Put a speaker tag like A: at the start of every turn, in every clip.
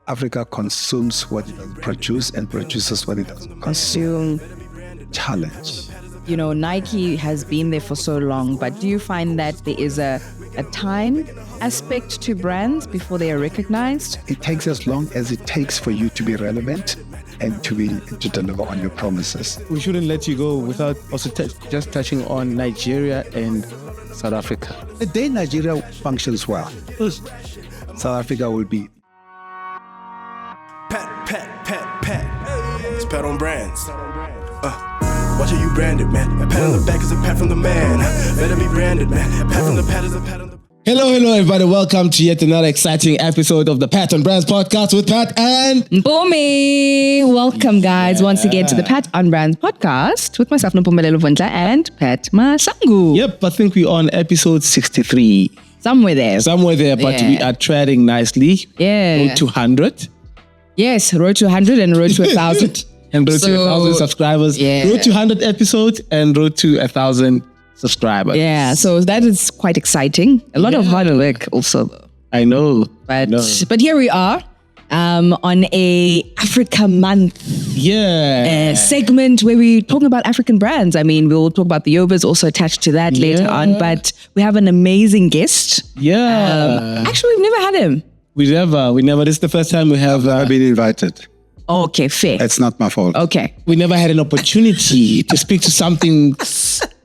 A: Africa consumes what it doesn't produce and produces what it doesn't consume. Challenge.
B: You know, Nike has been there for so long, but do you find that there is a time aspect to brands before they are recognized?
A: It takes as long as it takes for you to be relevant and to deliver on your promises.
C: We shouldn't let you go without also just touching on Nigeria and South Africa.
A: The day Nigeria functions well, South Africa will be.
D: Pat. It's Pat on brands. Watch how you branded, man. A pat on the back is a pat from the man. Better be branded, man. A pat from the pat is a pat on the...
C: Hello, everybody. Welcome to yet another exciting episode of the Pat on Brands podcast with Pat and
B: Mpumi. Welcome, guys, once again to the Pat on Brands podcast with myself, Mpumi and Pat Masangu.
C: Yep, I think we're on episode 63.
B: Somewhere there,
C: but we are treading nicely.
B: Yeah.
C: Road to 100.
B: Yes, road to 100 and road to 1,000.
C: And road to 1,000 subscribers.
B: Yeah.
C: Road to 100 episodes and road to 1,000 subscribers.
B: Yeah, so that is quite exciting. A lot of hard work also.
C: I know.
B: But here we are on a Africa Month segment where we're talking about African brands. I mean, we'll talk about the Yobas also attached to that later on, but we have an amazing guest.
C: Yeah.
B: Actually, we've never had him.
C: We never. This is the first time we have
A: been invited.
B: Okay, fair.
A: It's not my fault.
B: Okay.
C: We never had an opportunity to speak to something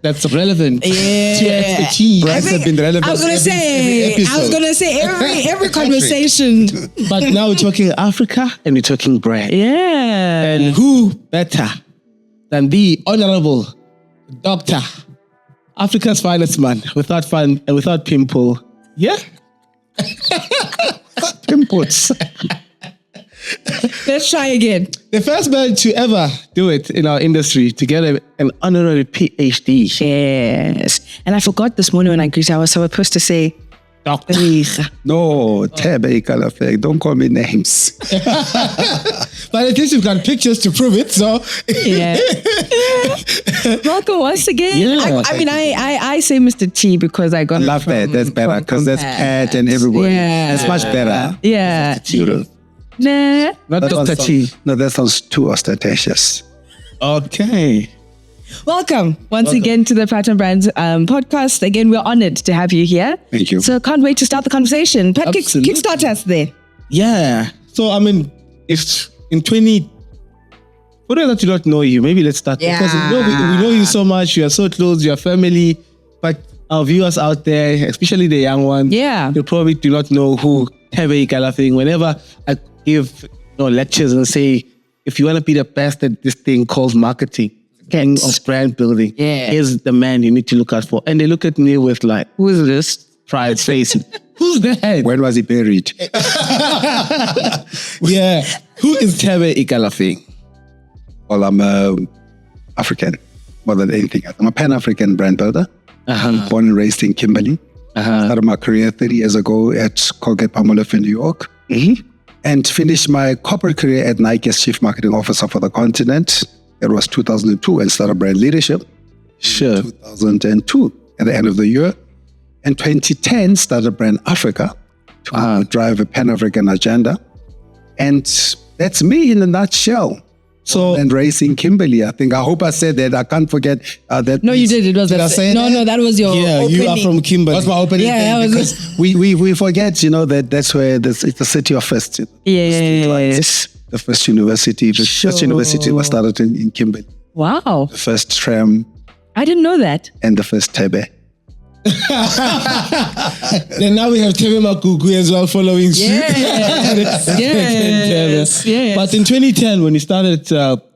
C: that's relevant to expertise.
A: Brands have been relevant.
B: I was gonna say every conversation.
C: But now we're talking Africa and we're talking brand.
B: Yeah.
C: And who better than the honorable Dr. Africa's finest man without fun and without pimple. Yeah.
A: Pimples.
B: Let's try again.
C: The first man to ever do it in our industry to get an honorary PhD.
B: Yes. And I forgot this morning when I greeted, I was supposed to say,
C: Doctor.
A: No, Thebe Ikalafeng. Don't call me names.
C: But at least you've got pictures to prove it, so.
B: Yeah. Welcome once again.
C: Yeah.
B: I say Mr. T because I got
A: Love that. That's better because that's Pat and everybody.
B: Yeah.
A: That's much better.
B: Yeah.
A: T.
B: Nah.
C: Not Dr. T.
A: No, that sounds too ostentatious.
C: Okay.
B: Welcome once again to the Pat and Brands podcast. Again, we're honored to have you here.
A: Thank you.
B: So can't wait to start the conversation. Pat, kickstart us there.
C: Yeah. So, I mean, if in 20... For those that do not know you, maybe let's start.
B: Yeah.
C: Because we know you so much. You are so close. You are family. But our viewers out there, especially the young ones, they probably do not know who Thebe Ikalafeng. Whenever I give lectures and say, if you want to be the best at this thing called marketing, king of brand building, here's the man you need to look out for. And they look at me with like, who is this? Pride face. Who's that?
A: When was he buried?
C: Yeah. Who is Thebe Ikalafeng?
A: Well, I'm African more than anything else. I'm a Pan-African brand builder. Born and raised in Kimberly. Started my career 30 years ago at Colgate-Palmolive in New York. And finished my corporate career at Nike as Chief Marketing Officer for the continent. It was 2002 and started brand leadership.
C: Sure.
A: 2002 at the end of the year. And 2010 started Brand Africa to drive a Pan-African agenda. And that's me in a nutshell.
C: So,
A: and racing Kimberly, I hope I said that. I can't forget that.
B: No, you did. It was
C: did I say that?
B: No, that was your opening.
C: You are from Kimberly.
A: That's my opening thing, because we forget, that's where it's the city of first.
B: Yes.
A: The first university. The first university was started in Kimberly.
B: Wow.
A: The first tram.
B: I didn't know that.
A: And the first Thebe.
C: Then now we have Thebe Makuku as well following suit.
B: Yes.
C: But in 2010, when you started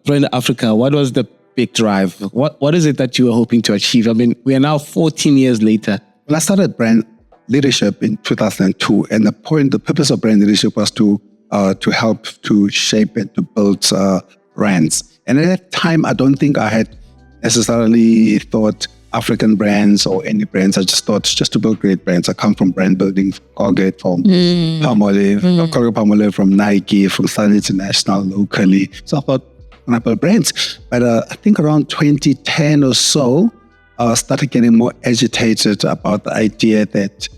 C: Brand Africa, what was the big drive? What is it that you were hoping to achieve? I mean, we are now 14 years later.
A: Well, I started brand leadership in 2002, and the purpose of brand leadership was to help to shape and to build brands. And at that time, I don't think I had necessarily thought African brands or any brands. I just thought just to build great brands. I come from brand building, Colgate, from Colgate-Palmolive, from Nike, from Sun International locally. So I thought, when I build brands. But I think around 2010 or so, I started getting more agitated about the idea that,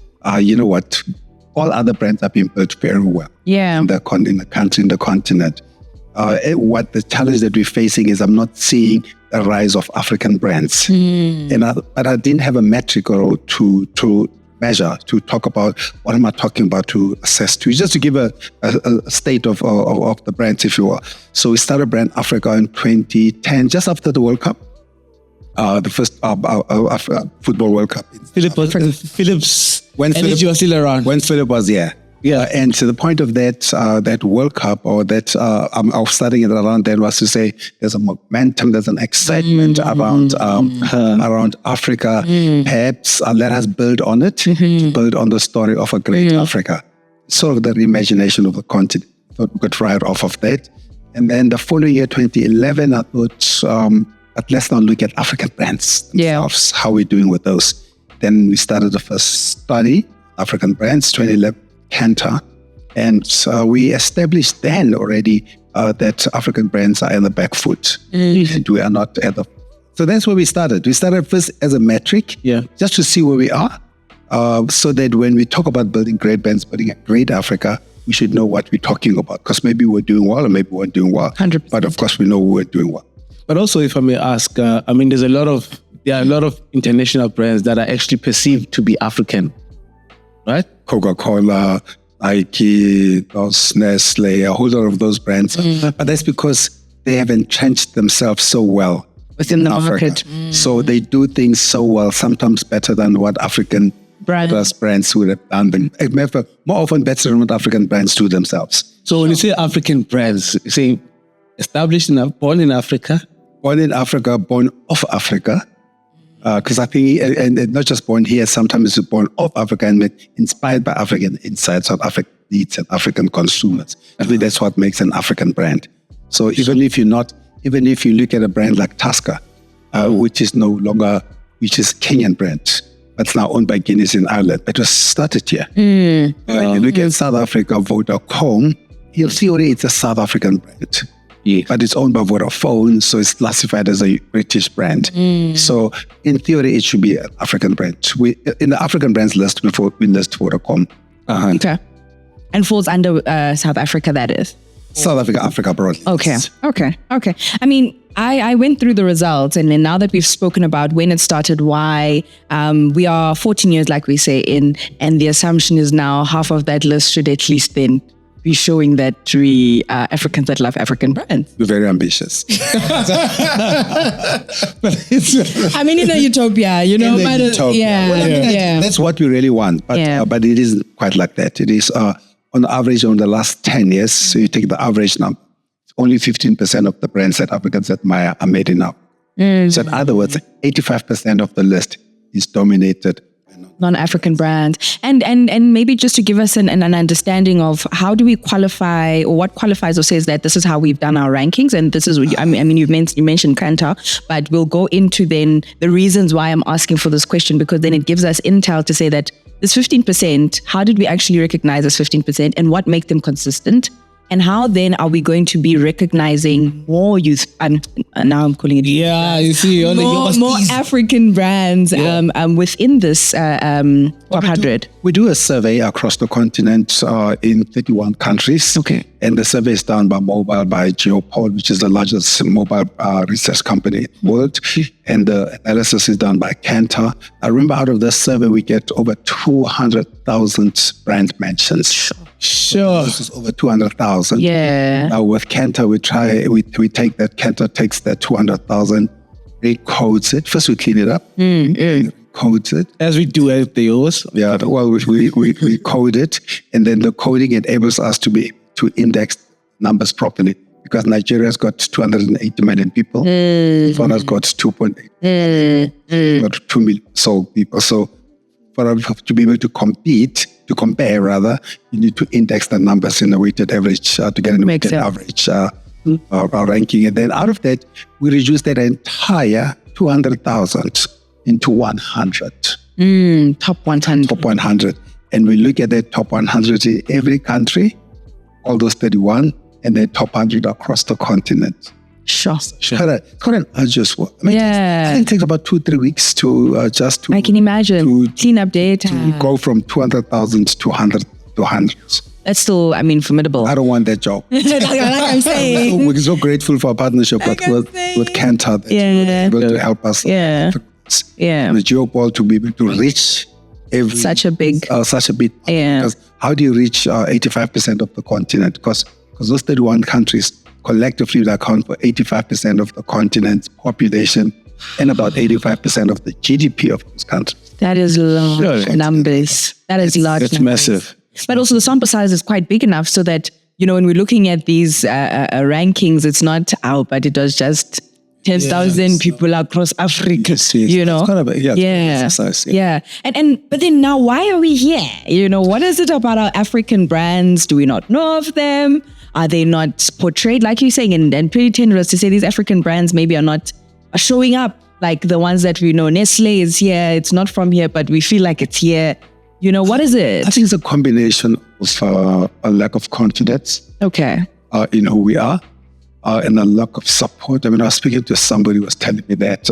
A: all other brands are being built very well.
B: Yeah.
A: In the country, in the continent. What the challenge that we're facing is I'm not seeing a rise of African brands. But I didn't have a metric or to measure, to talk about what am I talking about, to assess to, just to give a state of the brands, if you will. So we started Brand Africa in 2010, just after the World Cup. The first football World Cup.
C: Philip's energy was still around.
A: When Philip was here. Yeah, and to the point of that World Cup, or that I was starting it around then, was to say there's a momentum, there's an excitement around Africa. Perhaps let us build on it, to build on the story of a great Africa. Sort of the reimagination of the continent. Thought we could ride off of that. And then the following year, 2011, I thought, but let's now look at African brands themselves, how we're doing with those. Then we started the first study, African brands, 2011. Cantor, and we established then already that African brands are in the back foot, and we are not at the. So that's where we started. We started first as a metric, just to see where we are, so that when we talk about building great brands, building a great Africa, we should know what we're talking about. Because maybe we're doing well, or maybe we're doing well.
B: 100%.
A: But of course, we know we're doing well.
C: But also, if I may ask, there are a lot of international brands that are actually perceived to be African, right?
A: Coca-Cola, Nike, Nestle, a whole lot of those brands. But that's because they have entrenched themselves so well
B: within the
A: Africa.
B: market.
A: So they do things so well, sometimes better than what African brands would have done. More often better than what African brands do themselves.
C: So when you say African brands, you say established born in Africa?
A: Born in Africa, born of Africa. Because I think, and not just born here, sometimes it's born of Africa and inspired by African insights on African needs and African consumers. I think that's what makes an African brand. So even if you look at a brand like Tusker, which is Kenyan brand, but it's now owned by Guinness in Ireland, but it was started here. When you look at South Africa, Vodacom, you'll see already it's a South African brand. Yeah. But it's owned by Vodafone, so it's classified as a British brand. So in theory, it should be an African brand. In the African brands list, we list Vodacom.
B: Okay. And falls under South Africa, that is?
A: South Africa broadly.
B: Okay. I mean, I went through the results, and then now that we've spoken about when it started, why, we are 14 years, like we say, in, and the assumption is now half of that list should at least then be showing that we are Africans that love African brands.
A: We're very ambitious.
B: I mean, in a utopia,
A: That's what we really want, but it isn't quite like that. It is on average on the last 10 years, so you take the average number, only 15% of the brands that Africans admire are made in Africa. So in other words, 85% of the list is dominated
B: non-African brands, and maybe just to give us an understanding of how do we qualify, or what qualifies or says that this is how we've done our rankings, and this is, I mean you mentioned Cantor, but we'll go into then the reasons why I'm asking for this question, because then it gives us intel to say that this 15%, how did we actually recognize this 15%, and what make them consistent? And how then are we going to be recognizing more youth? Now I'm calling it.
C: Yeah, you see,
B: more African brands within this top 100.
A: We do a survey across the continent in 31 countries.
B: Okay.
A: And the survey is done by Geopol, which is the largest mobile research company in the world. And the analysis is done by Cantor. I remember out of this survey, we get over 200,000 brand mentions.
C: Sure.
A: This is over 200,000.
B: Yeah.
A: Now with Cantor, we take that, Cantor takes that 200,000, recodes it. First we clean it up, codes it.
C: As we do at the OS.
A: Yeah, well, we code it, and then the coding enables us to be to index numbers properly, because Nigeria's got 280 million people. Ghana's got 2.8, got 2 million people. So for us to be able to compare, you need to index the numbers in a weighted average to get a weighted average ranking. And then out of that, we reduce that entire 200,000 into 100.
B: Top 100.
A: Top 100. And we look at that top 100 in every country, all those 31, and then top 100 across the continent.
B: Sure.
A: Quite an arduous work. I mean, I think it takes about 2-3 weeks to
B: I can imagine. Clean up data.
A: To go from 200,000 to 100,000. to hundreds.
B: That's still, I mean, formidable.
A: I don't want that job.
B: like I'm saying.
A: We're so grateful for our partnership with Kantar that able to help us.
B: Yeah.
A: The geopol to be able to reach
B: such a big.
A: Because how do you reach 85% of the continent? Because those 31 countries collectively would account for 85% of the continent's population and about 85% of the GDP of those countries.
B: That is large numbers. That is large numbers.
C: It's massive.
B: But also the sample size is quite big enough so that, when we're looking at these rankings, it's not out, but it was just 10,000 people across Africa,
A: It's kind of exercise.
B: But then now, why are we here? What is it about our African brands? Do we not know of them? Are they not portrayed, like you're saying, and pretty tenuous to say these African brands maybe are showing up like the ones that we know. Nestle is here. It's not from here, but we feel like it's here. What is it?
A: I think it's a combination of a lack of confidence in who we are and a lack of support. I mean, I was speaking to somebody who was telling me that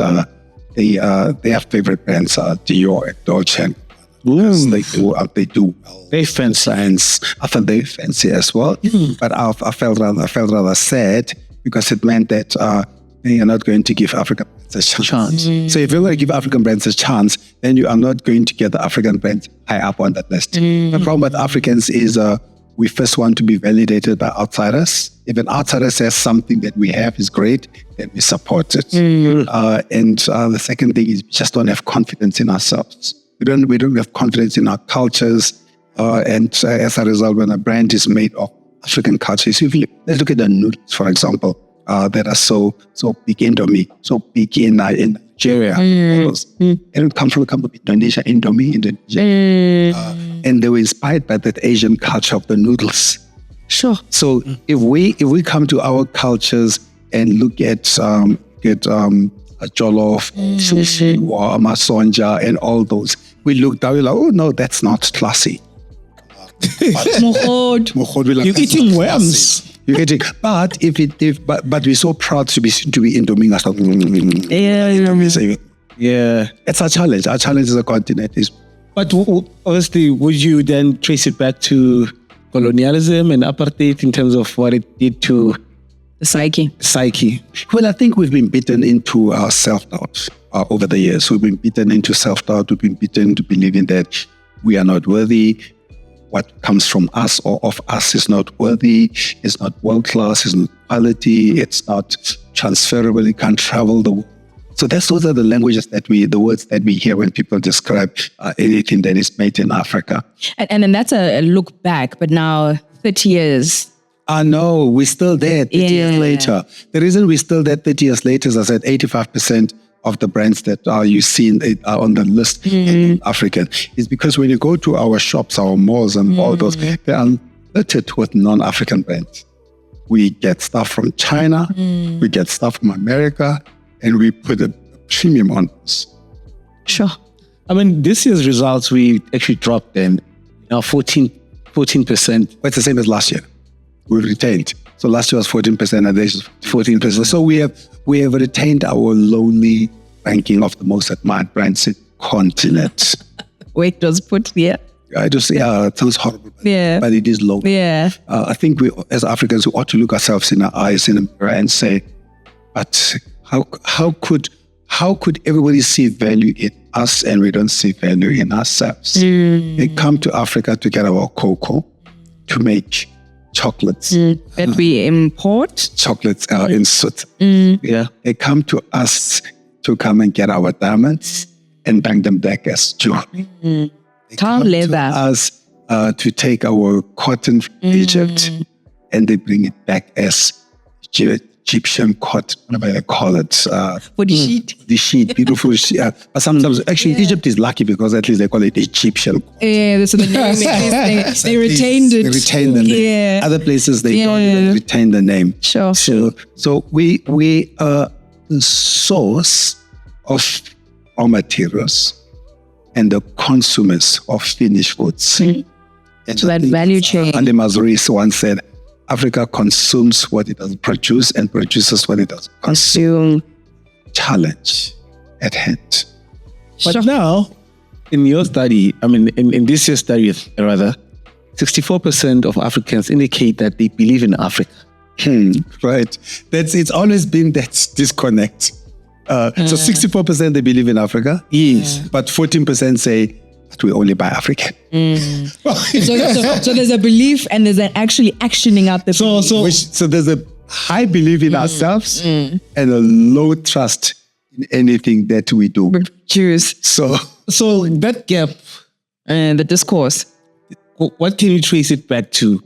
A: their favorite brands are Dior and Dolce. They do well.
C: They fancy.
A: I thought they fancy as well. But I felt rather sad because it meant that they are not going to give African brands a chance. So if you're going to give African brands a chance, then you are not going to get the African brands high up on that list. The problem with Africans is we first want to be validated by outsiders. If an outsider says something that we have is great, then we support it. And the second thing is we just don't have confidence in ourselves. We don't have confidence in our cultures. And as a result, when a brand is made of African cultures, let's look at the noodles, for example. That are so big Indomie, so big in Nigeria. And it comes from a company, Indonesia. And they were inspired by that Asian culture of the noodles.
B: Sure.
A: So if we come to our cultures and look at jollof, sushi, or masonja, and all those, we look down, we're like, oh no, that's not classy.
C: You're eating worms.
A: But but we're so proud to be Indomie. It's our challenge. Our challenge as a continent is.
C: But obviously, would you then trace it back to colonialism and apartheid in terms of what it did to
B: the psyche?
A: Well, I think we've been beaten into self-doubt over the years. We've been beaten into self-doubt. We've been beaten into believing that we are not worthy. What comes from us or of us is not worthy, it's not world-class, it's not quality, it's not transferable, it can't travel the world. So those are the the words that we hear when people describe anything that is made in Africa.
B: And that's a look back, but now 30 years.
A: No, we're still there 30 years later. The reason we're still there 30 years later is I said 85% of the brands that you see are on the list in African is because when you go to our shops, our malls and all those, they are littered with non-African brands. We get stuff from China, we get stuff from America, and we put a premium on this.
B: Sure.
C: I mean, this year's results, we actually dropped them. Now 14%.
A: But it's the same as last year. We retained. So last year was 14% and this is 14%. So we have retained our lonely ranking of the most admired brands in the continent.
B: Wait, does put here?
A: I just say, it sounds horrible, but it is low.
B: Yeah.
A: I think we, as Africans, we ought to look ourselves in our eyes in the mirror and say, but how could everybody see value in us and we don't see value in ourselves? They come to Africa to get our cocoa, to make chocolates.
B: That we import.
A: Chocolates in Switzerland. Yeah. They come to us to come and get our diamonds and bring them back as jewelry. They come
B: leather.
A: to us to take our cotton from Egypt and they bring it back as Egyptian cotton, whatever they call it.
B: For the sheet.
A: The sheet, beautiful sheet. But sometimes, actually, Egypt is lucky because at least they call it Egyptian.
B: Yeah, so the name they retained it.
A: They retained the name.
B: Yeah.
A: Other places, they don't retain the name.
B: Sure.
A: So we are the source of raw materials and the consumers of finished goods. And
B: so that value chain.
A: Andy Mazuris once said, Africa consumes what it doesn't produce and produces what it doesn't consume. Challenge at hand.
C: But now, in your study, I mean, in this year's study rather, 64% of Africans indicate that they believe in Africa.
A: Right. It's always been that disconnect. So 64% they believe in Africa.
C: Yes.
A: But 14% say that we only buy African.
B: So there's a belief and there's an actually actioning out the belief.
A: So there's a high belief in ourselves and a low trust in anything that we do.
B: Cheers.
C: So that gap
B: and the discourse.
C: What can you trace it back to?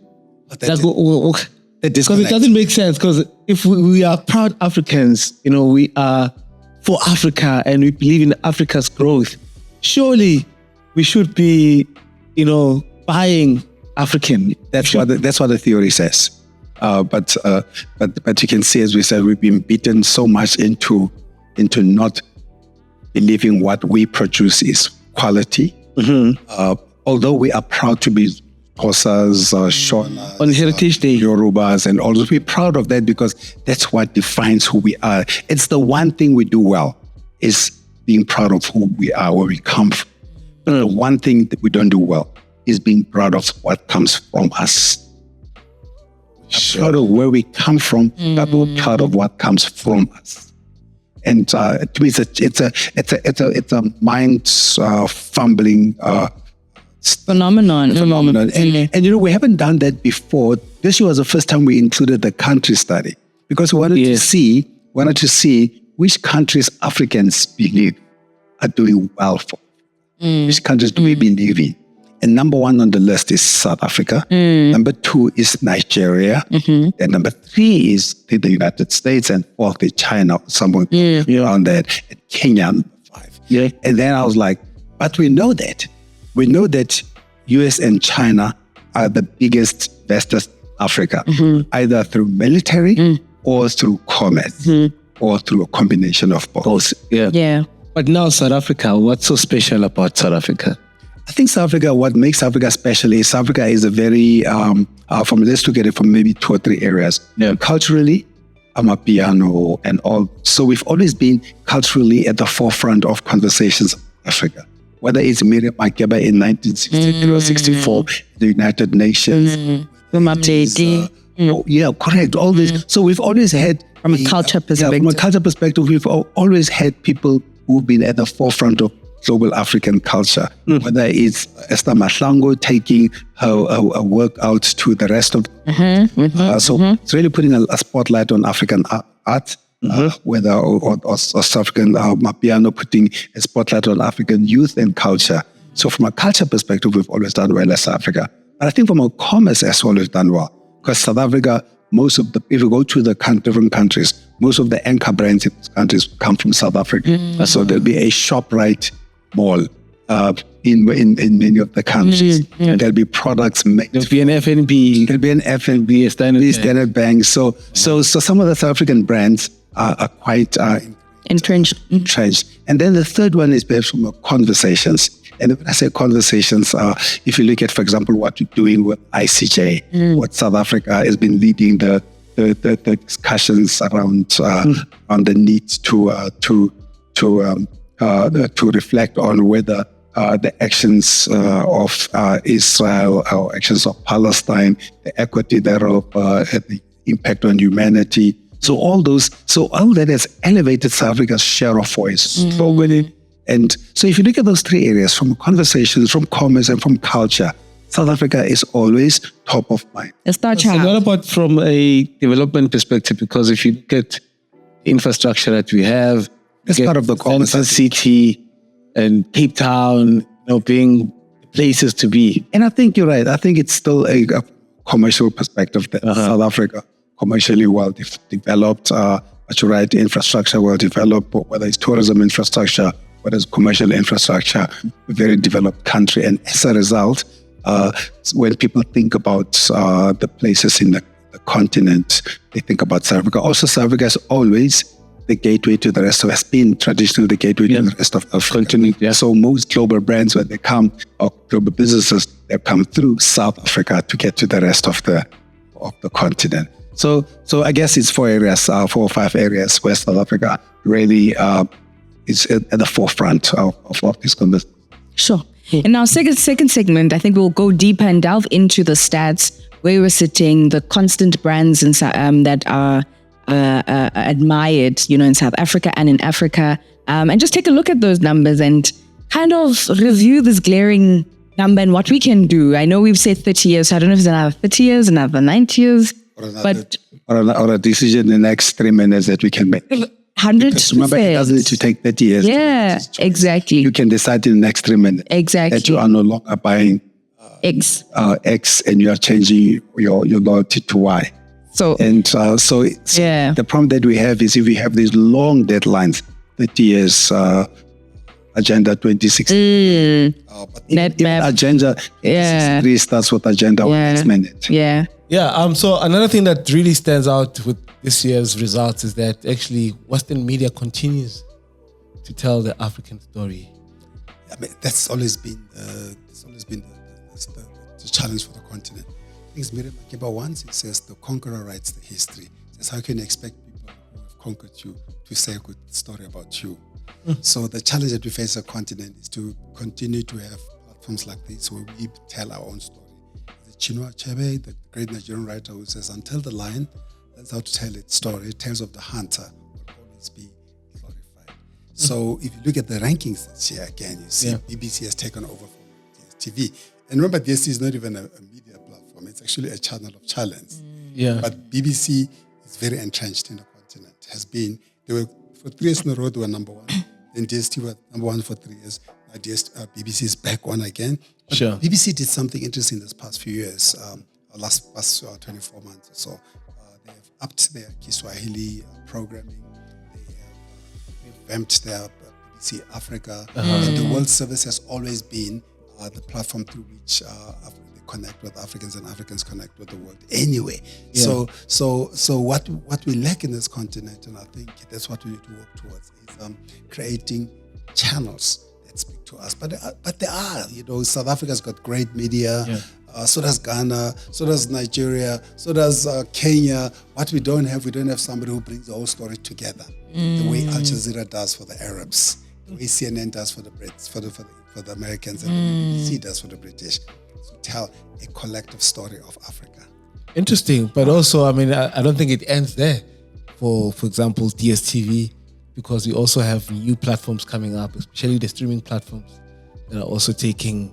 C: Because it doesn't make sense. Because if we are proud Africans, we are for Africa and we believe in Africa's growth, surely we should be, buying African.
A: That's what the theory says. But you can see, as we said, we've been beaten so much into not believing what we produce is quality. Although we are proud to be Xhosas, Shonas,
C: on Heritage Day,
A: Yorubas, and all those. We're proud of that because that's what defines who we are. It's the one thing we do well, is being proud of who we are, where we come from. But the one thing that we don't do well is being proud of what comes from us. Proud of where we come from, but we're proud of what comes from us. And to me, it's a mind fumbling
B: phenomenon.
A: And we haven't done that before. This year was the first time we included the country study because we wanted to see which countries Africans believe are doing well for. Which countries do we believe in? And number one on the list is South Africa. Number two is Nigeria. And number three is the United States. And fourth is China, somewhere around that. And Kenya, number five.
C: Yeah.
A: And then I was like, but we know that. We know that US and China are the biggest investors in Africa, either through military or through commerce or through a combination of both.
B: Yeah.
C: But now South Africa, what's so special about South Africa?
A: I think South Africa, what makes South Africa special is South Africa is a very, let's look at it from maybe 2 or 3 areas.
C: Yeah.
A: Culturally, Amapiano and all. So we've always been culturally at the forefront of conversations in Africa. Whether it's Miriam Makeba in 1963 or 64, the United Nations. Yeah, correct. All this. So we've always had...
B: From a culture perspective.
A: From a culture perspective, we've always had people who've been at the forefront of global African culture. Whether it's Esther Mahlangu taking her work out to the rest of so it's really putting a spotlight on African art. Whether or South African Mapiano putting a spotlight on African youth and culture. So from a culture perspective, we've always done well as South Africa. But I think from a commerce as well, we've done well. Because South Africa, if you go to the different countries, most of the anchor brands in these countries come from South Africa. So there'll be a ShopRite mall in many of the countries. There'll be products made.
C: There'll be an FNB.
A: There'll be an FNB, a Standard Bank. So some of the South African brands are quite
B: entrenched.
A: And then the third one is perhaps from conversations. And when I say conversations, if you look at, for example, what you're doing with ICJ, what South Africa has been leading the discussions around on the need to reflect on whether the actions of Israel or actions of Palestine, the equity thereof, the impact on humanity. So all that has elevated South Africa's share of voice globally. And so if you look at those 3 areas, from conversations, from commerce, and from culture, South Africa is always top of mind.
C: So what about from a development perspective? Because if you look at infrastructure that we have,
A: it's part of the
C: Kansas City and Cape Town, being places to be.
A: And I think you're right. I think it's still a commercial perspective that South Africa, commercially well developed, but you're right, infrastructure well developed, whether it's tourism infrastructure, whether it's commercial infrastructure, a very developed country. And as a result, when people think about the places in the continent, they think about South Africa. Also, South Africa is always the gateway to the rest of, has been traditionally the gateway to the rest of Africa. So most global brands, when they come, or global businesses, they come through South Africa to get to the rest of the continent. So I guess it's 4 or 5 areas where South Africa really is at the forefront of this conversation.
B: Sure. In our second segment, I think we'll go deeper and delve into the stats, where we're sitting, the constant brands that are admired, in South Africa and in Africa, and just take a look at those numbers and kind of review this glaring number and what we can do. I know we've said 30 years, so I don't know if it's another 30 years, another 90 years,
A: or a decision in the next 3 minutes that we can make.
B: 100%.
A: Remember, it doesn't need to take 30 years.
B: Yeah, exactly.
A: You can decide in the next 3 minutes that you are no longer buying
B: X,
A: and you are changing your loyalty to Y.
B: So
A: the problem that we have is if we have these long deadlines, 30 years, Agenda 2016.
B: Net map.
A: Agenda 63 starts with Agenda 1 next minute.
B: Yeah.
C: Yeah. So another thing that really stands out with this year's results is that actually Western media continues to tell the African story.
E: I mean, that's always been the challenge for the continent. I think Miriam Makeba once it says the conqueror writes the history. That's how can you expect people who have conquered you to say a good story about you. So the challenge that we face as a continent is to continue to have platforms like this where we tell our own story. The Chinua Achebe, the great Nigerian writer, who says, until the lion learns how to tell its story, tales of the hunter will always be glorified. So if you look at the rankings this year, again, you see BBC has taken over from DSTV. And remember, DSTV is not even a media platform. It's actually a channel of challenge. But BBC is very entrenched in the continent. They were, for 3 years in a row, they were number one. Then DSTV was number one for 3 years. Now BBC is back on again. But BBC did something interesting this past few years, last 24 months or so. They have upped their Kiswahili programming. They have revamped their BBC Africa. And the World Service has always been the platform through which they connect with Africans and Africans connect with the world anyway. So what we lack in this continent, and I think that's what we need to work towards, is creating channels that speak to us. But there are, South Africa's got great media. So does Ghana, so does Nigeria, so does Kenya. What we don't have somebody who brings the whole story together. The way Al Jazeera does for the Arabs, the way CNN does for the Brits, for the Americans, and the BBC does for the British. So tell a collective story of Africa.
C: Interesting, but also, I mean, I don't think it ends there. For example, DSTV, because we also have new platforms coming up, especially the streaming platforms that are also taking.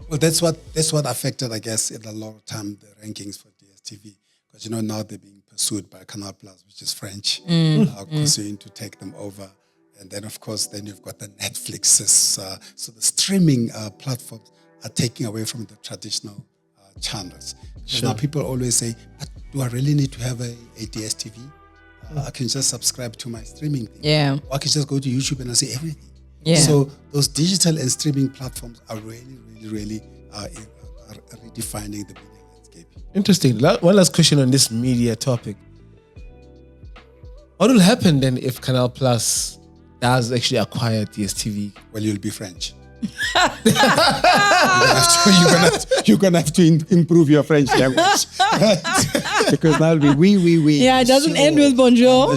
E: Well, that's what affected, I guess, in a lot of time the rankings for DSTV, because now they're being pursued by Canal Plus, which is French, pursuing to take them over. And then, of course, you've got the Netflixes. So the streaming platforms are taking away from the traditional channels. Now people always say, but do I really need to have a DSTV? I can just subscribe to my streaming thing. Or I can just go to YouTube and I see everything. So those digital and streaming platforms are really redefining the media landscape.
C: Interesting. One last question on this media topic. What will happen then if Canal Plus does actually acquire DSTV?
E: Well, you'll be French. You're gonna have to improve your French language. Because that'll be oui.
B: Yeah, it doesn't end with bonjour.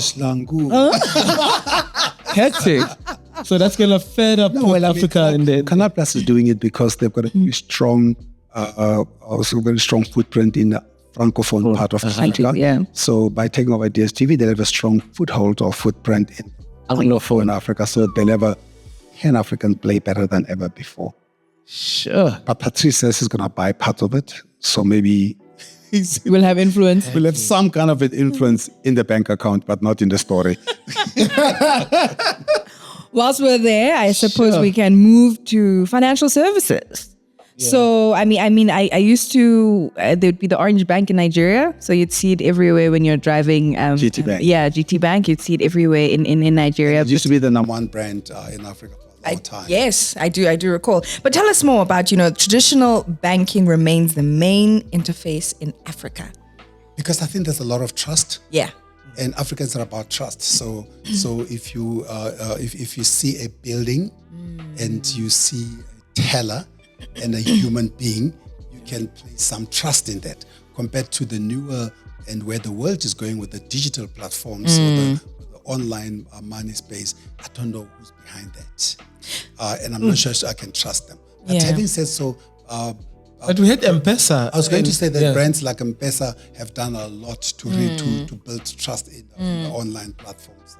C: Hectic. So that's gonna fed up Africa. And then
A: Canal Plus is doing it because they've got a very strong footprint in the francophone part of Africa. So by taking over DSTV, they have a strong foothold or footprint in Anglophone Africa, so they'll have a Pan-African play better than ever before.
C: Sure.
A: But Patrice says he's going to buy part of it, so maybe
B: we'll have influence.
A: We'll have some kind of an influence in the bank account, but not in the story.
B: Whilst we're there, I suppose we can move to financial services. So, I used to, there'd be the Orange Bank in Nigeria. So you'd see it everywhere when you're driving.
A: GT Bank.
B: GT Bank. You'd see it everywhere in Nigeria.
E: It used to be the number one brand in Africa for a long time.
F: Yes, I do recall. But tell us more about, traditional banking remains the main interface in Africa.
E: Because I think there's a lot of trust.
F: Yeah.
E: And Africans are about trust. So if you see a building and you see a teller and a human being, you can place some trust in that, compared to the newer and where the world is going with the digital platforms or the online money space. I don't know who's behind that. And I'm not sure I can trust them. But having said so,
C: but we had M-Pesa.
E: I was going to say that brands like M-Pesa have done a lot to build trust in the online platforms.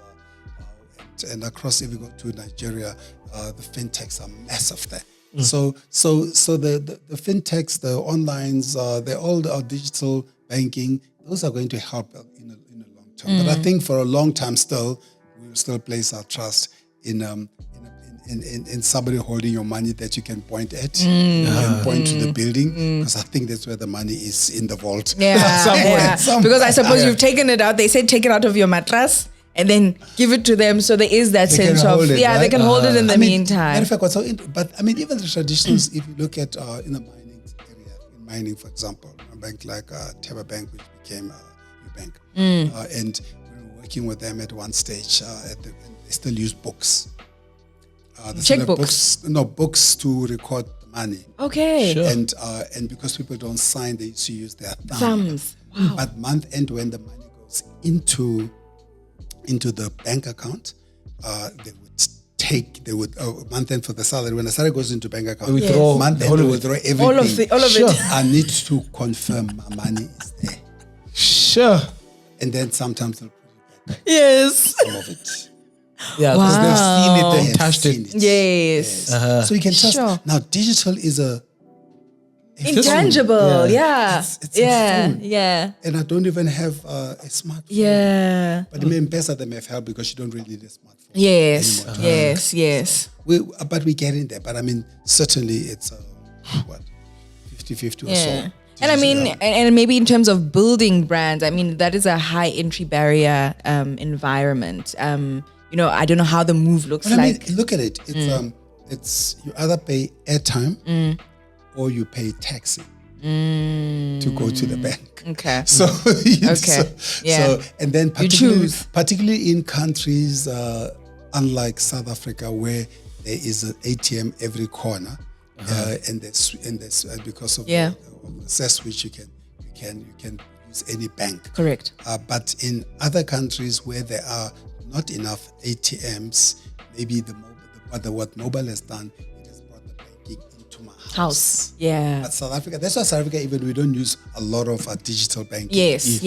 E: And across, if you go to Nigeria, the fintechs are massive there. So the fintechs, the onlines, they're all our digital banking. Those are going to help in a long term. But I think for a long time still, we will still place our trust in somebody holding your money that you can point at, you can point to the building, because I think that's where the money is, in the vault.
F: Somewhere. Because I suppose you've taken it out. They said take it out of your mattress and then give it to them. So there is that sense of, right? They can hold it in the meantime.
E: Matter of fact, but I mean, even the traditionals, if you look at in the mining area, in mining, for example, a bank like Thebe Bank, which became Bank, and we were working with them at one stage, and they still use books.
F: Checkbooks?
E: Books to record the money.
F: Okay.
C: Sure.
E: And because people don't sign, they used to use their
F: thumbs. Wow.
E: But month end, when the money goes into the bank account, they would month end for the salary. When the salary goes into bank account, month end they withdraw everything.
F: All of it.
E: I need to confirm my money is there.
C: Sure.
E: And then sometimes they'll put it back.
F: Yes.
E: Some of it.
C: Yeah, because they've seen it and touched it.
F: Yes.
E: So you can trust. Now, digital is
F: intangible. Yeah.
E: It's a phone.
F: Yeah.
E: And I don't even have a smartphone.
F: Yeah.
E: But it may M-Pesa they may have helped because you don't really need a smartphone.
F: Yes.
E: Anymore.
F: Yes.
E: But we get in there. But I mean, certainly it's 50-50 or so.
F: And I mean, and maybe in terms of building brands, I mean, that is a high entry barrier environment. I don't know how the move looks like.
E: I mean, look at it. It's you either pay airtime or you pay taxi to go to the bank.
F: Okay.
E: So and then particularly in countries unlike South Africa, where there is an ATM every corner, and there's because of the access which you can use any bank.
F: Correct.
E: But in other countries where there are not enough ATMs, maybe what mobile has done, it has brought the banking into my house.
F: Yeah.
E: But South Africa, that's why South Africa, even we don't use a lot of digital banking.
F: Yes.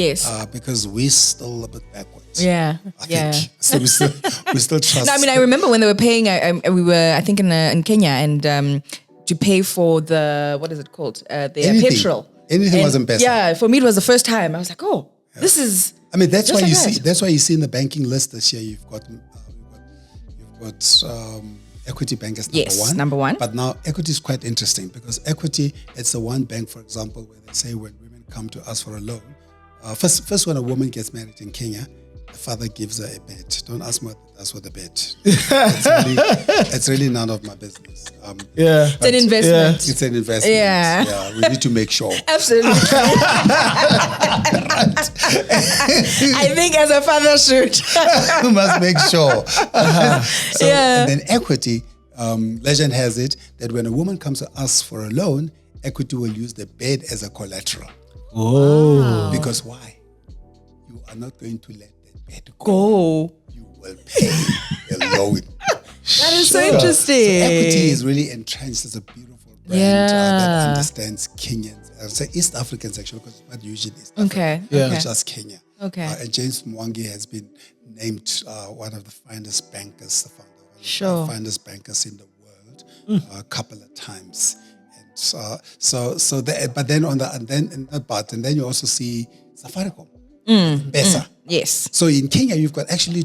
E: Because we're still a bit backwards.
F: Yeah.
E: I think. So we still trust.
F: No, I mean, I remember when they were paying. We were, I think, in Kenya, and to pay for the, what is it called? Petrol.
E: Anything was M-Pesa.
F: Yeah, for me it was the first time. I was like, this is.
E: I mean, that's why you see. That's why you see in the banking list this year you've got Equity Bank as number one. But now Equity is quite interesting because Equity, it's the one bank, for example, where they say when women come to us for a loan, first when a woman gets married in Kenya, the father gives her a bed. Don't ask me what that's for the bed. It's really none of my business.
F: It's an investment.
E: It's an investment.
F: Yeah.
E: We need to make sure.
F: Absolutely. I think as a father should.
E: You must make sure. And then Equity, legend has it that when a woman comes to us for a loan, Equity will use the bed as a collateral.
C: Oh.
E: Because why? You are not going to let the bed go. You will pay the loan.
F: That is so interesting.
E: So Equity is really entrenched as a beautiful brand that understands Kenyans. I would say East Africans actually, because it's not usually East Africa, not just Kenya. And James Mwangi has been named one of the finest bankers, the founder of one of the finest bankers in the world a couple of times. And then you also see Safaricom, M-Pesa.
F: Yes.
E: So in Kenya, you've got actually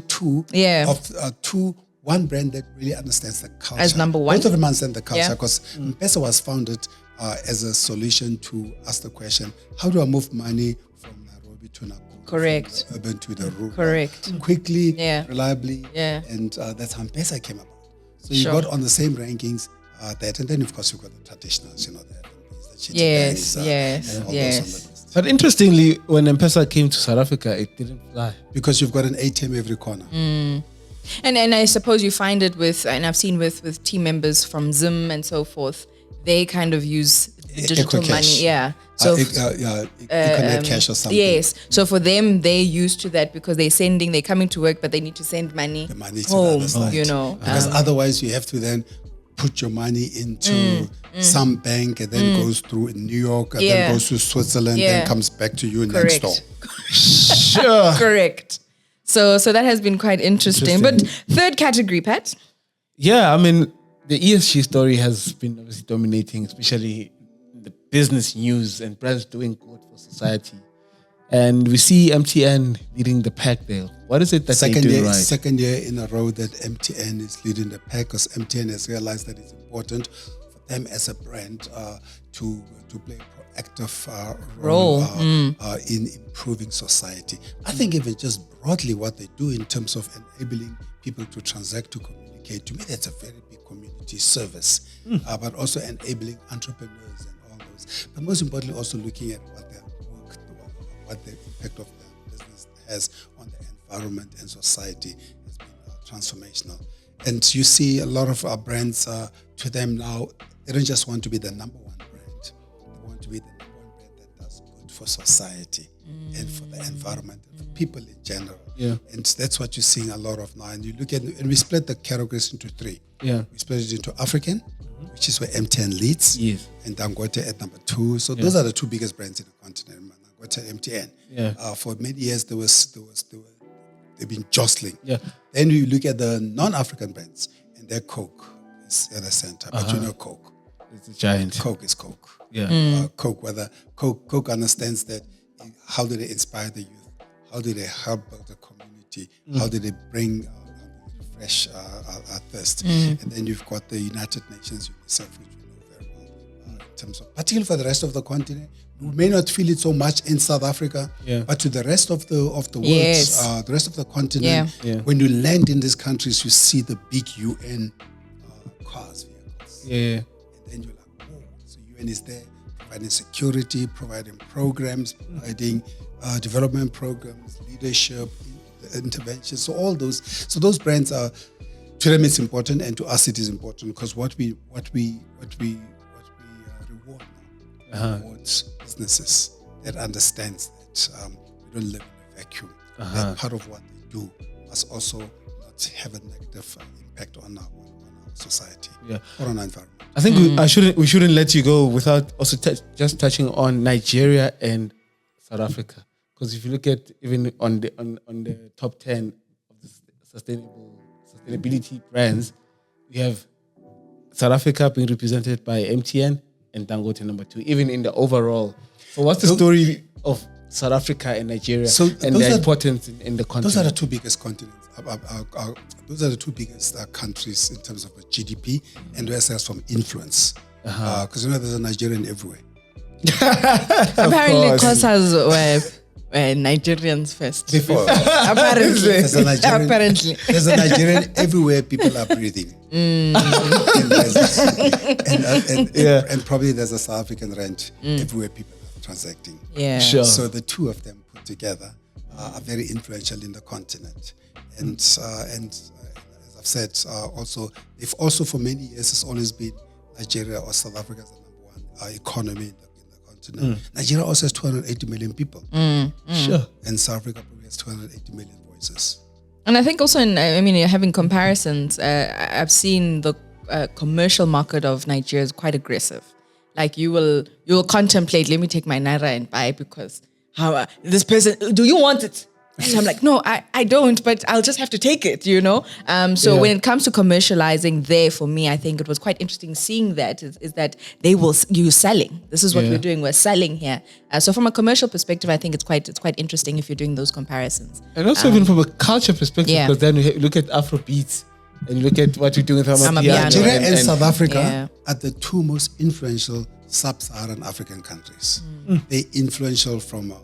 E: one brand that really understands the culture.
F: As number one.
E: Both of them understand the culture because M-Pesa was founded as a solution to ask the question, how do I move money from Nairobi to Nakuru?
F: Correct.
E: From the urban to the rural.
F: Correct.
E: Quickly, reliably. And that's how M-Pesa came about. So you got on the same rankings and then of course you've got the traditionals, the FNBs, the
F: Yes.
C: But interestingly, when M-Pesa came to South Africa, it didn't fly.
E: Because you've got an ATM every corner.
F: And I suppose you find it and I've seen with team members from Zim and so forth, they kind of use digital money. So
E: Econet Cash or something.
F: Yes. So for them, they're used to that because they're coming to work, but they need to send money
E: the money
F: home,
E: to the other side.
F: you know.
E: Because otherwise you have to then put your money into some bank and then goes through in New York and then goes to Switzerland and comes back to you next door.
F: Sure. Correct. So that has been quite interesting. But third category, Pat?
C: Yeah, I mean, the ESG story has been obviously dominating, especially in the business news and brands doing good for society. And we see MTN leading the pack there. What is it that they do right?
E: Second year in a row that MTN is leading the pack, because MTN has realized that it's important for them as a brand to play a proactive role in improving society. I think even just broadly what they do in terms of enabling people to transact, to communicate, to me that's a very big community service, but also enabling entrepreneurs and all those. But most importantly, also looking at what their work, what the impact of the business has on the environment and society has been transformational. And you see a lot of our brands, to them now, they don't just want to be the number one brand. They want to be the number one brand that does good for society and for the environment and for people in general.
C: Yeah.
E: And that's what you're seeing a lot of now. And you look at, and we split the categories into three.
C: Yeah.
E: We split it into African, which is where MTN leads, and Dangote at number 2. So those are the two biggest brands in the continent, Dangote and MTN.
C: Yeah.
E: For many years, they've been jostling.
C: Yeah.
E: Then you look at the non-African brands, and their Coke is at the center. But you know Coke.
C: It's a giant.
E: Coke is Coke.
C: Yeah.
E: Coke understands that. How do they inspire the youth? How do they help build the community? How do they bring refresh our thirst? And then you've got the United Nations, UNICEF, which we know very well in terms of, particularly for the rest of the continent. We may not feel it so much in South Africa, but to the rest of the world, the rest of the continent, when you land in these countries, you see the big UN cars, vehicles. And then you're like, oh, so UN is there providing security, providing programs, providing development programs, leadership, interventions. So all those, brands are, to them it's important, and to us it is important, because what we reward now rewards businesses that understands that we don't live in a vacuum. That part of what they do must also not have a negative impact on our society or on our environment.
C: I think we shouldn't let you go without also just touching on Nigeria and South Africa, because if you look at even on the top 10 of the sustainability brands, we have South Africa being represented by MTN and Dangote number 2, even in the overall. So what's the story of South Africa and Nigeria and their importance in the continent?
E: Those are the two biggest continents. Those are the two biggest countries in terms of GDP and where there's from influence. Because there's a Nigerian everywhere.
F: Apparently, Xhosas were Nigerians first.
E: Before.
F: Apparently.
E: There's a Nigerian everywhere people are breathing. And probably there's a South African rent everywhere people are transacting.
B: Yeah.
C: Sure.
E: So the two of them put together are very influential in the continent. And as I've said, if also for many years it's always been Nigeria or South Africa as the number one economy in the continent. Nigeria also has 280 million people.
C: Sure.
E: And South Africa probably has 280 million voices.
F: And I think also having comparisons, I've seen the commercial market of Nigeria is quite aggressive. Like you will contemplate, let me take my Naira and buy, because how this person, do you want it? And I'm like, no, I don't, but I'll just have to take it, So when it comes to commercializing there, for me, I think it was quite interesting seeing that is that you're selling. This is what we're doing. We're selling here. So from a commercial perspective, I think it's quite interesting if you're doing those comparisons.
C: And also even from a culture perspective, because then you look at Afrobeats and you look at what we're doing with Amapiano.
E: Nigeria and South Africa are the two most influential sub-Saharan African countries. They're influential from a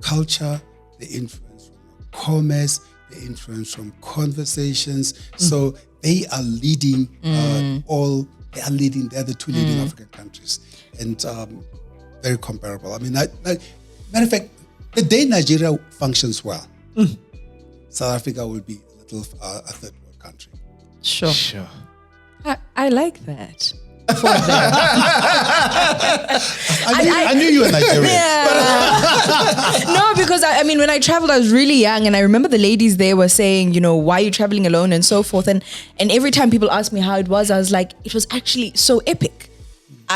E: culture, they influence from commerce, they influence from conversations. So they are leading they're the two leading African countries. And very comparable. Matter of fact, the day Nigeria functions well, South Africa will be a third world country.
F: Sure. I like that.
E: I knew you were Nigerian.
F: Yeah. No, because I mean, when I traveled, I was really young, and I remember the ladies there were saying, you know, why are you traveling alone and so forth. And every time people asked me how it was, I was like, it was actually so epic.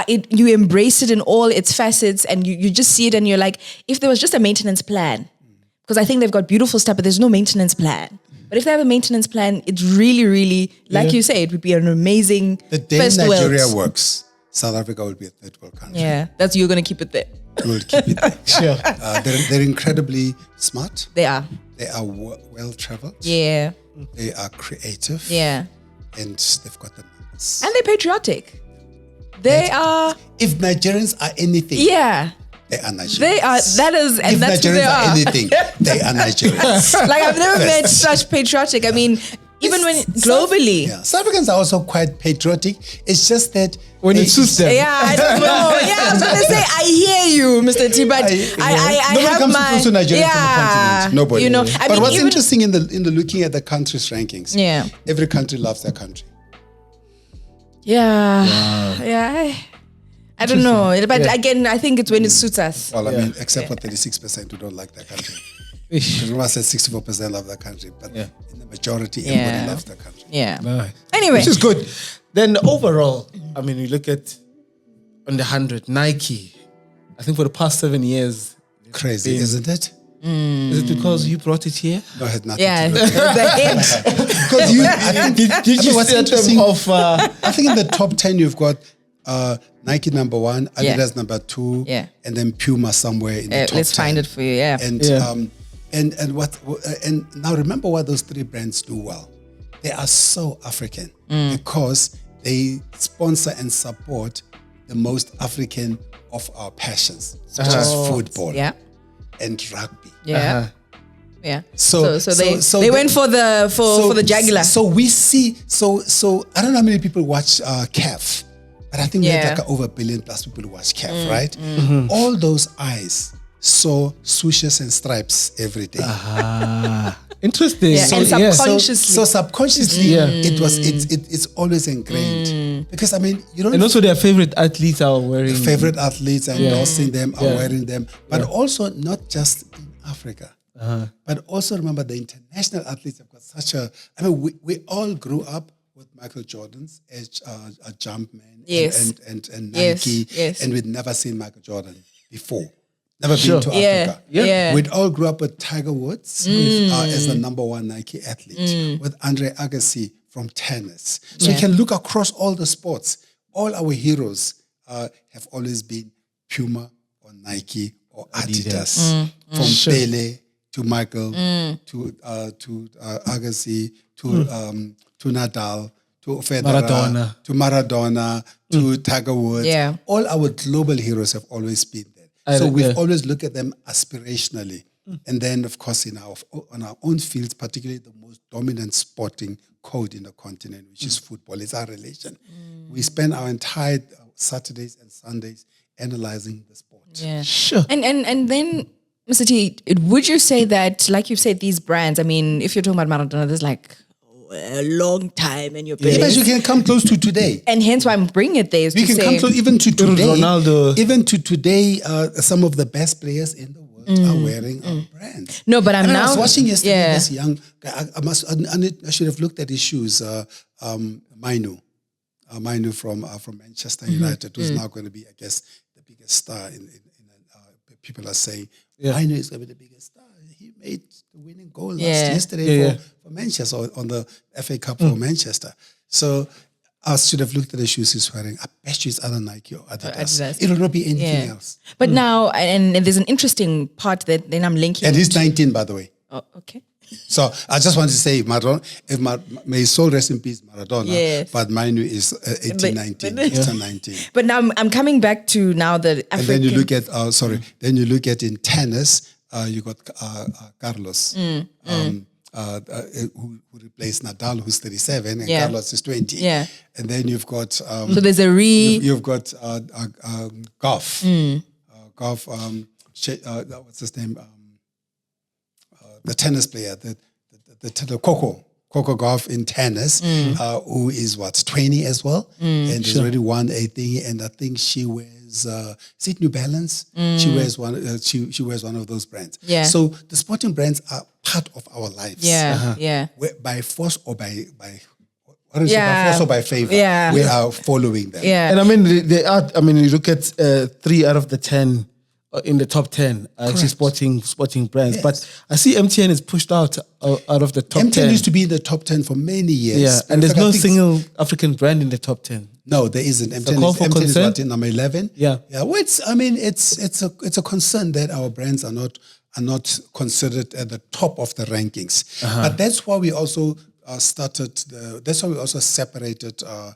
F: You embrace it in all its facets, and you just see it, and you're like, if there was just a maintenance plan, because I think they've got beautiful stuff, but there's no maintenance plan. But if they have a maintenance plan, it's really, really, like you say, it would be an amazing
E: The day
F: first
E: Nigeria
F: world.
E: works, South Africa will be a third world country.
F: Yeah, you're going to keep it there.
E: We'll keep it there.
C: Sure.
E: They're incredibly smart.
F: They are.
E: They are well-traveled.
F: Yeah.
E: They are creative.
F: Yeah.
E: And they've got the numbers.
F: And they're patriotic. They are.
E: If Nigerians are anything,
F: yeah.
E: they are Nigerians.
F: They are. That is, and
E: if
F: that's
E: Nigerians
F: who they
E: are
F: are.
E: anything, they are Nigerians.
F: Like, I've never met such patriotic. I mean, even when globally.
E: South Africans are also quite patriotic. It's just that
C: when it suits them.
F: Yeah, I don't know. Yeah, I was going to say, I hear you, Mr. T, but I
E: nobody
F: have
E: comes
F: my...
E: close to Nigeria from the continent. Nobody.
F: You know,
E: but what's interesting in the looking at the countries' rankings, every country loves their country.
F: Yeah. Wow. Yeah. I don't know. But again, I think it's when it suits us.
E: Well, I mean, except for 36% who don't like their country. Remember I said 64% love their country, but in the majority, everybody loves their country.
F: Yeah.
C: Nice.
F: Anyway.
C: Which is good. Then overall, I mean, you look at on the 100, Nike, I think for the past 7 years.
E: Crazy, isn't it?
C: Is it because you brought it here?
E: No, it had nothing
F: Yeah,
E: to do with it.
F: the hint.
E: Because I think,
C: Did you set them off?
E: I think in the top 10 you've got Nike number 1, Adidas number 2, and then Puma somewhere in the top 10.
F: Let's find it for you,
E: And now remember what those 3 brands do well. They are so African because they sponsor and support the most African of our passions, such as football and rugby.
F: Yeah. Yeah.
E: So
F: they went for the jugular.
E: So we see. So I don't know how many people watch CAF, but I think we had like over 1 billion plus people who watch CAF, right? Mm-hmm. All those eyes saw swooshes and stripes every day.
C: Interesting.
F: Yeah, and subconsciously.
E: So subconsciously, it's always ingrained because I mean you don't.
C: And also their favorite athletes are wearing.
E: The favorite athletes are endorsing them, are wearing them, but also not just in Africa. But also remember the international athletes have got such a. I mean, we all grew up with Michael Jordan's as a Jumpman and Nike, and we'd never seen Michael Jordan before. Never been to Africa.
F: Yeah.
E: We'd all grew up with Tiger Woods as the number 1 Nike athlete, with Andre Agassi from tennis. So you can look across all the sports. All our heroes have always been Puma or Nike or Adidas. From Pele to Michael to Agassi to Nadal to Federer to Maradona to Tiger Woods.
F: Yeah.
E: All our global heroes have always been there. So we've always looked at them aspirationally. And then, of course, on our own fields, particularly the most dominant sporting code in the continent, which is football, is our religion. We spend our entire Saturdays and Sundays analyzing the sport.
F: Yeah. Sure. And then, Mr. T, would you say that, like you've said, these brands, I mean, if you're talking about Maradona, there's like a long time and you're
E: but you can come close to today.
F: And hence why I'm bringing it there is
E: we
F: to
E: can come close even to today. Ronaldo. Even to today, some of the best players in the world are wearing our brand.
F: No, but I was
E: watching yesterday this young guy. I should have looked at his shoes. Mainu from Manchester United, who's now going to be, I guess, the biggest star in people are saying Mainu is going to be the biggest star. He made the winning goal yesterday for Manchester on the FA Cup for Manchester. So I should have looked at the shoes he's wearing. I bet you it's either Nike or Adidas. It will not be anything else.
F: But now, and there's an interesting part that then I'm linking.
E: And he's 19, by the way.
F: Oh, okay.
E: So I just want to say, Maradona, may his soul rest in peace, Maradona. But Mainu is 18, 19. He's 19.
F: But now I'm coming back to now the African.
E: And then you look at, then you look at in tennis, you got Carlos, who replaced Nadal, who's 37, and Carlos is 20. Yeah. And then you've got... so
F: there's a
E: You've got Goff. Goff, what's his name? The tennis player, the Coco Coco Gauff in tennis, who is 20 as well, and has already won a thing. And I think she wears, is it New Balance? She wears one. She wears one of those brands.
F: Yeah.
E: So the sporting brands are part of our lives.
F: Yeah, yeah.
E: By force or by by force or by favor. We are following them.
F: Yeah.
C: And I mean, they are. I mean, you look at 3 out of the 10 in the top 10 are actually sporting brands. Yes. But I see MTN is pushed out of the top 10.
E: MTN used to be in the top 10 for many years.
C: Yeah, and there's no single African brand in the top 10.
E: No, there isn't. MTN is what, in number 11?
C: Yeah.
E: Yeah. Well, it's a concern that our brands are not considered at the top of the rankings. But that's why we also separated the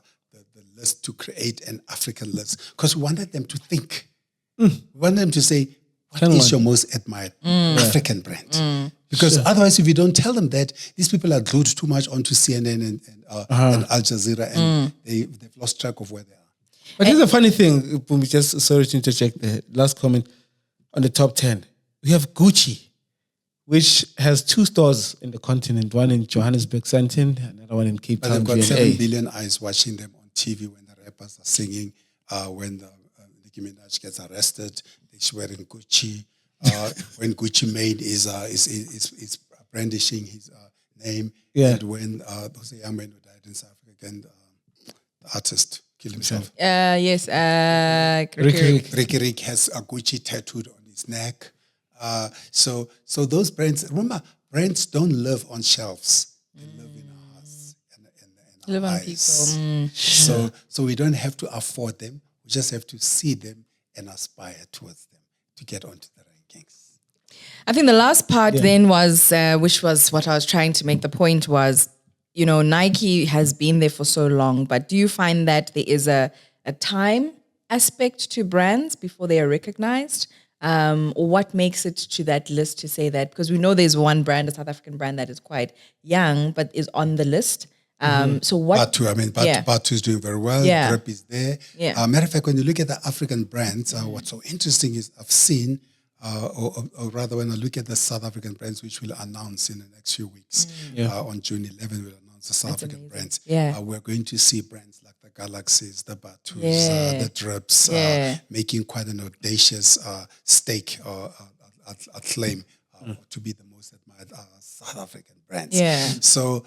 E: list to create an African list, because we wanted them to think. We want them to say, what is your most admired African brand? Because otherwise, if you don't tell them that, these people are glued too much onto CNN and Al Jazeera, and they've lost track of where they are.
C: But here's a funny thing, Mpumi, just sorry to interject the last comment on the top 10. We have Gucci, which has 2 stores in the continent, one in Johannesburg, Sandton, another one in Cape Town.
E: But they've got 7 billion eyes watching them on TV when the rappers are singing, when the Nicki Minaj gets arrested, she's wearing Gucci. When Gucci Mane is brandishing his name, and when there was a young man who died in South Africa, and the artist killed himself.
F: Yes,
E: Ricky Rick has a Gucci tattooed on his neck. So those brands, remember, brands don't live on shelves; they live in our hearts and
F: live
E: our
F: on
E: eyes.
F: people.
E: So we don't have to afford them. We just have to see them and aspire towards them to get onto the rankings.
F: I think the last part then was, which was what I was trying to make the point was, Nike has been there for so long, but do you find that there is a time aspect to brands before they are recognized? Or what makes it to that list to say that? Because we know there's one brand, a South African brand that is quite young, but is on the list. So what?
E: Batu is doing very well.
F: Yeah.
E: Drip is there.
F: Yeah.
E: Matter of fact, when you look at the African brands, what's so interesting is I've seen, or rather when I look at the South African brands, which we'll announce in the next few weeks, on June 11, we'll announce the South African brands.
F: Yeah.
E: We're going to see brands like the Galaxies, the Batus, the Drips, making quite an audacious stake or a claim to be the most admired South African brands.
F: Yeah.
E: So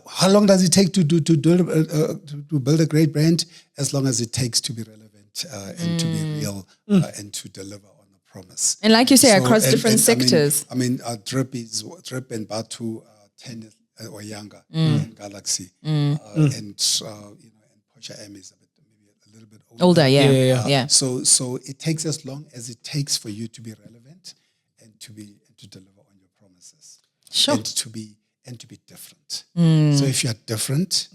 E: how long does it take to build a great brand? As long as it takes to be relevant and to be real and to deliver on the promise.
F: And like you say, across different sectors.
E: Drip and Batu 10 or younger in Galaxy, and Porsche M is maybe a little bit older.
F: Yeah.
E: So it takes as long as it takes for you to be relevant and to deliver on your promises.
F: Sure.
E: And to be different. So if you are different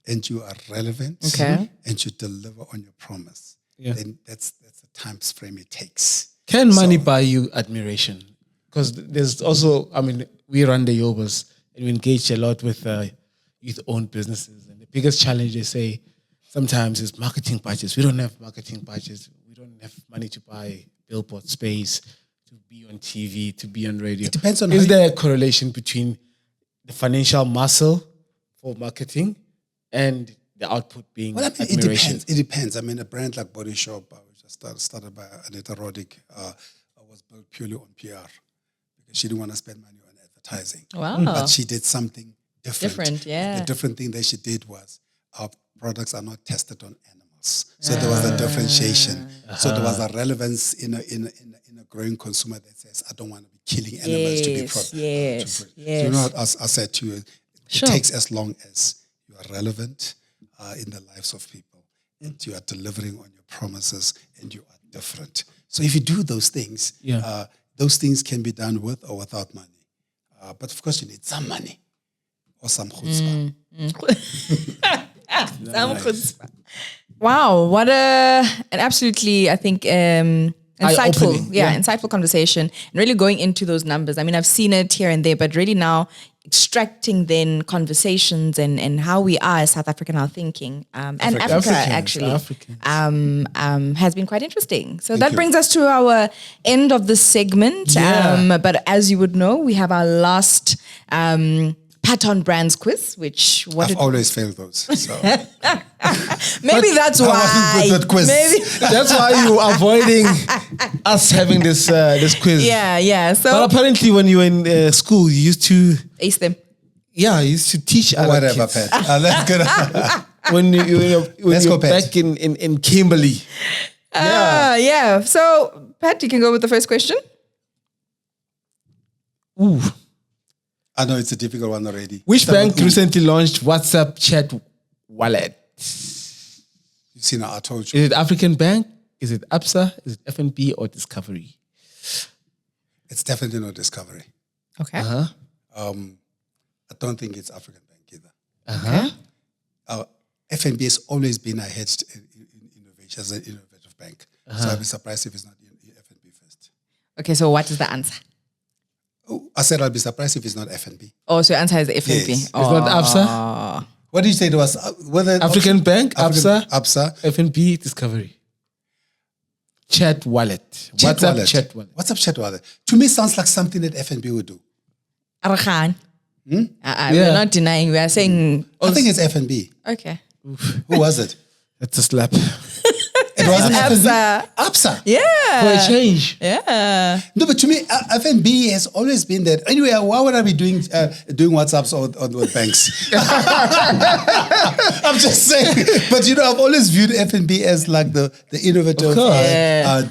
E: and you are relevant and you deliver on your promise, then that's the time frame it takes.
C: Can money buy you admiration? Because there's also, we run the Yobas and we engage a lot with youth-owned businesses. And the biggest challenge they say sometimes is marketing budgets. We don't have marketing budgets. We don't have money to buy billboard space, to be on TV, to be on radio.
E: It depends on
C: Is there a correlation between the financial muscle for marketing and the output being admiration?
E: It depends. A brand like Body Shop, which was started by Anita Roddick, was built purely on PR because she didn't want to spend money on advertising.
F: Wow.
E: But she did something different.
F: The
E: different thing that she did was our products are not tested on animals. So there was a differentiation. So there was a relevance in a growing consumer that says, I don't want to be killing animals to be produced.
F: Yes.
E: So what I said to you, it takes as long as you are relevant in the lives of people and you are delivering on your promises and you are different. So if you do those things can be done with or without money. But of course you need some money or some chutzpah.
F: Some chutzpah. Wow, what an absolutely, I think, insightful conversation, and really going into those numbers. I've seen it here and there, but really now extracting then conversations and how we are as South African are thinking, and Africa actually has been quite interesting. So that brings us to our end of the segment. But as you would know, we have our last Pat on Brands quiz, which
E: I've always failed those. So.
F: Maybe that's why.
E: I wasn't good at quiz.
F: Maybe
C: That's why you are avoiding us having this quiz.
F: Yeah. So
C: But apparently, when you were in school, you used to
F: ace them.
C: you used to teach other
E: Whatever,
C: kids.
E: Pat. Let's get
C: When you
E: Let's go, Pat.
C: back in Kimberly.
F: Yeah. So Pat, you can go with the first question.
C: Ooh.
E: I know it's a difficult one already.
C: Which bank recently launched WhatsApp chat wallet?
E: You see now, I told you.
C: Is it African Bank? Is it ABSA? Is it FNB or Discovery?
E: It's definitely not Discovery.
F: Okay.
C: Uh-huh.
E: I don't think it's African Bank either.
C: Uh-huh.
E: FNB has always been ahead in innovation as an innovative bank. So I'd be surprised if it's not FNB first.
F: Okay. So what is the answer?
E: Oh, I said I'll be surprised if it's not FNB.
F: Oh, so your answer is FNB.
E: Yes.
C: It's not ABSA?
E: What did you say it was? Whether
C: African Bank, ABSA,
E: ABSA,
C: FNB, Discovery. Chat wallet. WhatsApp chat wallet.
E: WhatsApp chat wallet. To me, sounds like something that FNB would do.
F: Arhan. We're not denying. We are saying.
E: I think it's FNB.
F: Okay.
E: Who was it?
C: That's a slap.
E: It was
F: ABSA.
E: ABSA.
F: Yeah.
C: For a change.
F: Yeah.
E: No, but to me, FNB has always been that. Anyway, why would I be doing WhatsApps on with banks? I'm just saying. But I've always viewed FNB as like the innovative,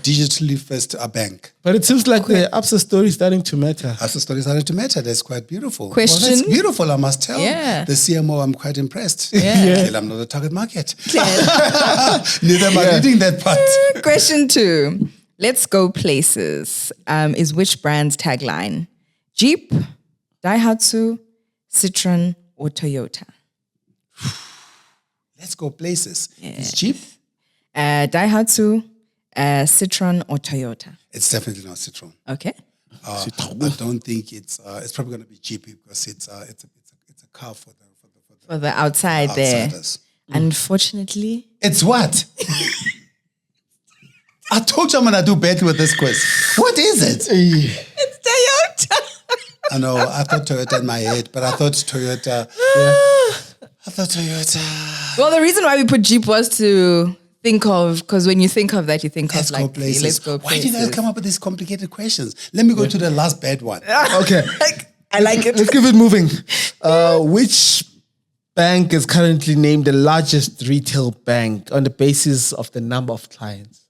E: digitally first bank.
C: But it seems like the ABSA story is starting to matter.
E: As the story started to matter, that's quite beautiful.
F: Question?
E: Well, that's beautiful, I must tell.
F: Yeah.
E: The CMO, I'm quite impressed.
F: Yeah.
E: Well, I'm not the target market. Neither am I reading that part.
F: Question 2. Let's go places. Is which brand's tagline? Jeep, Daihatsu, Citroen, or Toyota?
E: Let's go places. It's cheap.
F: Daihatsu, Citroen, or Toyota?
E: It's definitely not Citroen.
F: Okay.
E: I don't think it's probably going to be cheap because it's a car for
F: the outside there.
E: outsiders.
F: Unfortunately,
E: It's what? I told you I'm going to do better with this quiz. What is it?
F: it's Toyota.
E: I know, I thought Toyota in my head, but I thought Toyota. I thought Toyota.
F: Well, the reason why we put Jeep was to think of, because when you think of that, you think
E: Let's
F: of
E: go
F: like,
E: places.
F: let's go
E: Why
F: places.
E: do you guys come up with these complicated questions? Let me go to the last bad one.
C: Okay.
F: I like it.
C: Let's keep it moving. Which bank is currently named the largest retail bank on the basis of the number of clients?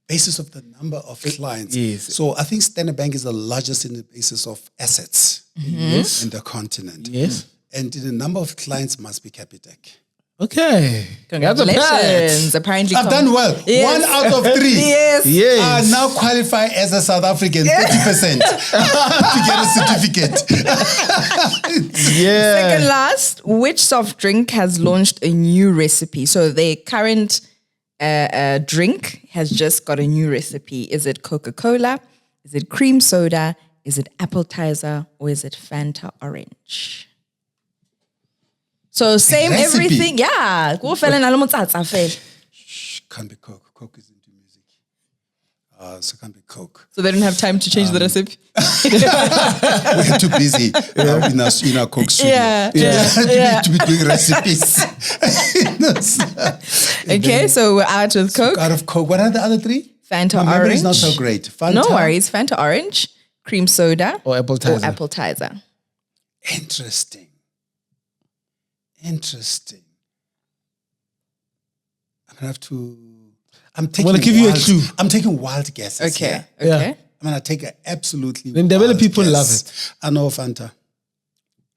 E: Basis of the number of clients.
C: Yes.
E: So I think Standard Bank is the largest in the basis of assets in the continent.
C: Yes.
E: And the number of clients must be Capitec.
C: Okay.
F: Congratulations. Apparently,
E: I've done well.
F: Yes.
E: 1 out of 3.
F: Yes.
C: Yes.
E: I now qualify as a South African, 30% to get a certificate.
C: Yeah.
F: Second last, which soft drink has launched a new recipe? So the current drink has just got a new recipe. Is it Coca-Cola? Is it cream soda? Is it appetizer? Or is it Fanta orange? So same
E: Recipe.
F: everything. Yeah. Go fell and
E: Can't be Coke. Coke is into music. So can't be Coke.
F: So they didn't have time to change the recipe.
E: We're too busy in our Coke studio.
F: Yeah.
E: to be doing recipes.
F: Okay, so we're out with Coke.
E: Out of Coke. What are the other 3?
F: Fanta
E: My memory
F: orange.
E: is not so great. Fanta.
F: No worries. Fanta orange, cream soda,
C: Or appetizer.
F: or appetizer.
E: Interesting. I'm
C: gonna give you a clue.
E: I'm taking wild guesses.
F: Okay.
E: here.
F: Okay.
C: Yeah.
E: I'm gonna take an absolutely.
C: Then the
E: wild
C: people
E: guess.
C: love it.
E: I know Fanta.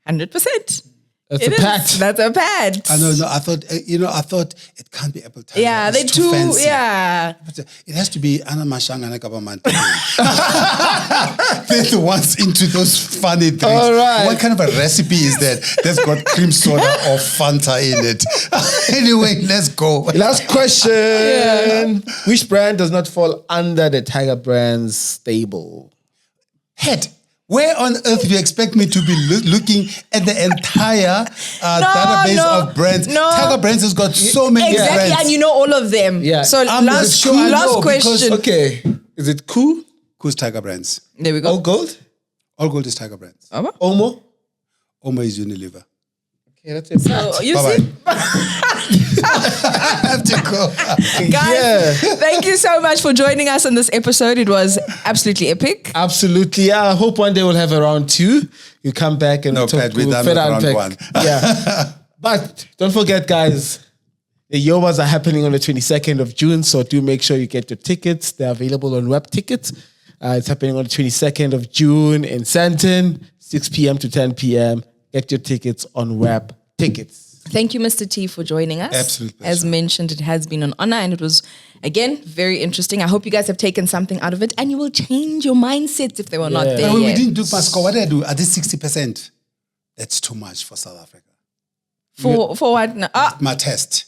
F: 100%.
C: That's
F: It
C: a
F: is.
C: pat.
F: That's a pat.
E: I know. No, I thought. I thought it can't be appetizer.
F: Yeah,
E: It's
F: they
E: too
F: too.
E: fancy.
F: Yeah.
E: But it has to be Anna Mashanga and Government. They're the ones into those funny things.
C: All right.
E: What kind of a recipe is that that's got cream soda or Fanta in it? Anyway, let's go.
C: Last question. Which brand does not fall under the Tiger Brands stable?
E: Head. Where on earth do you expect me to be looking at the entire database of brands?
F: No.
E: Tiger Brands has got so many
F: Exactly,
E: brands.
F: and you know all of them.
C: Yeah.
F: So
E: I'm
F: last
E: sure I
F: last
E: know because-
F: question.
C: Okay. Is it Cool?
E: Who's Tiger Brands?
F: There we go.
C: All Gold?
E: All Gold is Tiger Brands.
C: Omo?
E: Oma is Unilever.
C: Okay, that's it.
F: So, you
E: Bye-bye.
F: see?
E: I have to go.
F: Guys, thank you so much for joining us on this episode. It was absolutely epic.
C: Absolutely. Yeah, I hope one day we'll have a round 2. You come back and
E: No,
C: we'll talk.
E: Pat, we're done with round 1.
C: Yeah. But don't forget, guys, the Yobas are happening on the 22nd of June. So do make sure you get your tickets. They're available on Web Tickets. It's happening on the 22nd of June in Sandton, 6 p.m. to 10 p.m. Get your tickets on Web Tickets.
F: Thank you, Mr. T, for joining us.
E: Absolutely.
F: As mentioned, it has been an honor and it was, again, very interesting. I hope you guys have taken something out of it and you will change your mindsets if they were not there
E: No, we
F: yet.
E: didn't do Pasco. What did I do? I did 60%. That's too much for South Africa.
F: For what? No.
E: My test.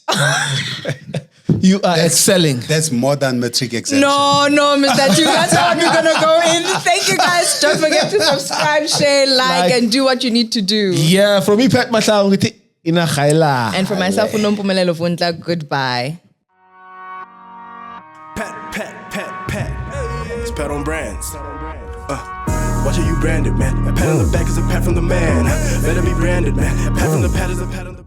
C: You are excelling.
E: That's more than matric exemption.
F: No, Mr. T, that's how we're going to go in. Thank you, guys. Don't forget to subscribe, share, like, and do what you need to do.
C: Yeah, from me, Pat Matla, Ina Khaila.
F: And for myself, Unompumelelo Vundla, goodbye.
D: Pat. It's Pat on Brands. Watch how you branded, man. A pat on the back is a pat from the man. Better be branded, man. A pat from the pat is a pat on the